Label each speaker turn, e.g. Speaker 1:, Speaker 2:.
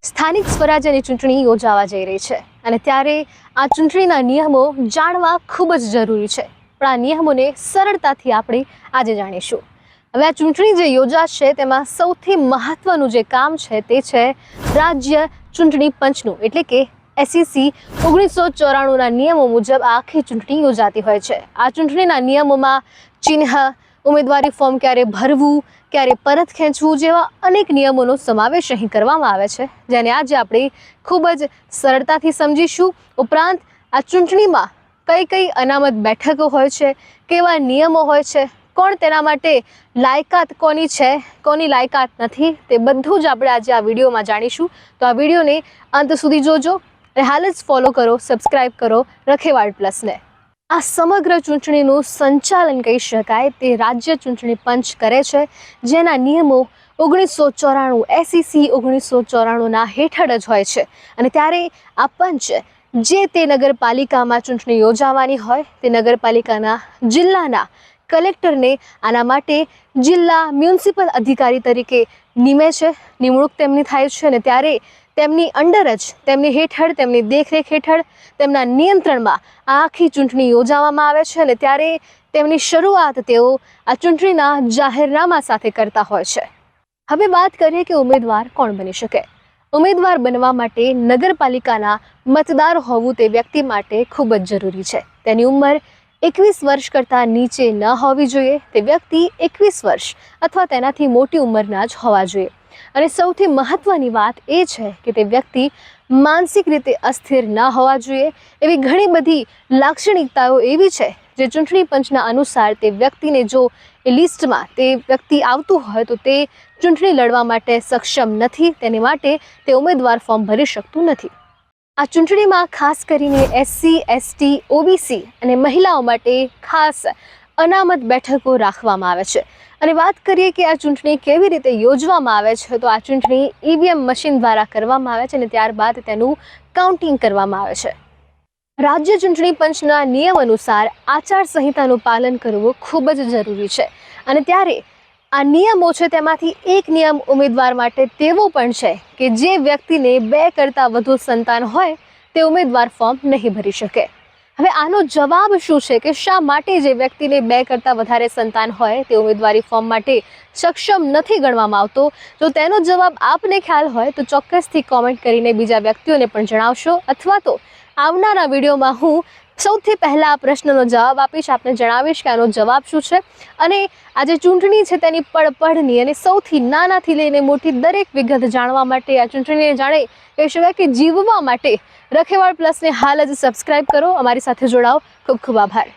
Speaker 1: સ્થાનિક સ્વરાજ્યની ચૂંટણી યોજાવા જઈ રહી છે અને ત્યારે આ ચૂંટણીના નિયમો જાણવા ખૂબ જ જરૂરી છે. પણ આ નિયમોને સરળતાથી આપણે આજે જાણીશું. હવે આ ચૂંટણી જે યોજાશે તેમાં સૌથી મહત્વનું જે કામ છે તે છે રાજ્ય ચૂંટણી પંચનું, એટલે કે SEC 1994ના નિયમો મુજબ આખી ચૂંટણી યોજાતી હોય છે. આ ચૂંટણીના નિયમોમાં ચિહ્ન, ઉમેદવારી ફોર્મ ક્યારે ભરવું, ક્યારે પરત ખેંચવું જેવા અનેક નિયમોનો સમાવેશ અહીં કરવામાં આવે છે, જેને આજે આપણે ખૂબ જ સરળતાથી સમજીશું. ઉપરાંત આ ચૂંટણીમાં કઈ કઈ અનામત બેઠકો હોય છે, કેવા નિયમો હોય છે, કોણ તેના માટે લાયકાત કોની છે, કોની લાયકાત નથી, તે બધું જ આપણે આજે આ વિડીયોમાં જાણીશું. તો આ વિડીયોને અંત સુધી જોજો અને હાલ જ ફોલો કરો, સબસ્ક્રાઈબ કરો રખેવાળ પ્લસને. આ સમગ્ર ચૂંટણીનું સંચાલન કહી શકાય તે રાજ્ય ચૂંટણી પંચ કરે છે, જેના નિયમો 1994 SEC 1994ના હેઠળ જ હોય છે. અને ત્યારે આ પંચ જે તે નગરપાલિકામાં ચૂંટણી યોજાવાની હોય તે નગરપાલિકાના જિલ્લાના કલેક્ટરને આના માટે જિલ્લા મ્યુનિસિપલ અધિકારી તરીકે નિમે છે, નિમણૂક તેમની થાય છે. અને ત્યારે તેમની અંડર જ, તેમની હેઠળ, તેમની દેખરેખ હેઠળ, તેમના નિયંત્રણમાં આખી ચૂંટણી યોજવામાં આવે છે. અને ત્યારે તેમની શરૂઆત તેઓ આ ચૂંટણીના જાહેરનામા સાથે કરતા હોય છે. હવે વાત કરીએ કે ઉમેદવાર કોણ બની શકે. ઉમેદવાર બનવા માટે નગરપાલિકાના મતદાર હોવું તે વ્યક્તિ માટે ખૂબ જ જરૂરી છે. તેની ઉંમર 21 વર્ષ કરતાં નીચે ન હોવી જોઈએ. તે વ્યક્તિ 21 વર્ષ અથવા તેનાથી મોટી ઉંમરના જ હોવા જોઈએ. અને સૌથી મહત્વની વાત એ છે કે તે વ્યક્તિ માનસિક રીતે અસ્થિર ન હોવા જોઈએ. એવી ઘણી બધી લાક્ષણિકતાઓ એવી છે જે ચૂંટણી પંચના અનુસાર તે વ્યક્તિને જો એ લિસ્ટમાં તે વ્યક્તિ આવતું હોય તો તે ચૂંટણી લડવા માટે સક્ષમ નથી. તેની માટે તે ઉમેદવાર ફોર્મ ભરી શકતું નથી. આ ચૂંટણીમાં ખાસ કરીને SC, ST, OBC અને મહિલાઓ માટે ખાસ અનામત બેઠકો રાખવામાં આવે છે. અને વાત કરીએ કે આ ચૂંટણી કેવી રીતે યોજવામાં આવે છે, તો આ ચૂંટણી EVM મશીન દ્વારા કરવામાં આવે છે અને ત્યારબાદ તેનું કાઉન્ટિંગ કરવામાં આવે છે. રાજ્ય ચૂંટણી પંચના નિયમ અનુસાર આચારસંહિતાનું પાલન કરવું ખૂબ જ જરૂરી છે. અને ત્યારે આ નિયમો છે તેમાંથી એક નિયમ ઉમેદવાર માટે તેવો પણ છે કે જે વ્યક્તિને 2 કરતાં વધુ સંતાન હોય તે ઉમેદવાર ફોર્મ નહીં ભરી શકે. હવે આનો જવાબ શું છે કે શા માટે જે વ્યક્તિને 2 કરતાં વધારે સંતાન હોય તે ઉમેદવારી ફોર્મ માટે સક્ષમ નથી ગણવામાં આવતો? જો તેનો જવાબ આપને ખ્યાલ હોય તો ચોક્કસથી કોમેન્ટ કરીને બીજા વ્યક્તિઓને પણ જણાવશો, અથવા તો આવનારા વિડીયોમાં હું સૌથી પહેલાં આ પ્રશ્નનો જવાબ આપીશ, આપને જણાવીશ કે આનો જવાબ શું છે. અને આ જે ચૂંટણી છે તેની પડની અને સૌથી નાનાથી લઈને મોટી દરેક વિગત જાણવા માટે, આ ચૂંટણીને જાણે કહી શકાય કે જીવવા માટે રખેવાળ પ્લસને હાલ જ સબસ્ક્રાઈબ કરો, અમારી સાથે જોડાઓ. ખૂબ ખૂબ આભાર.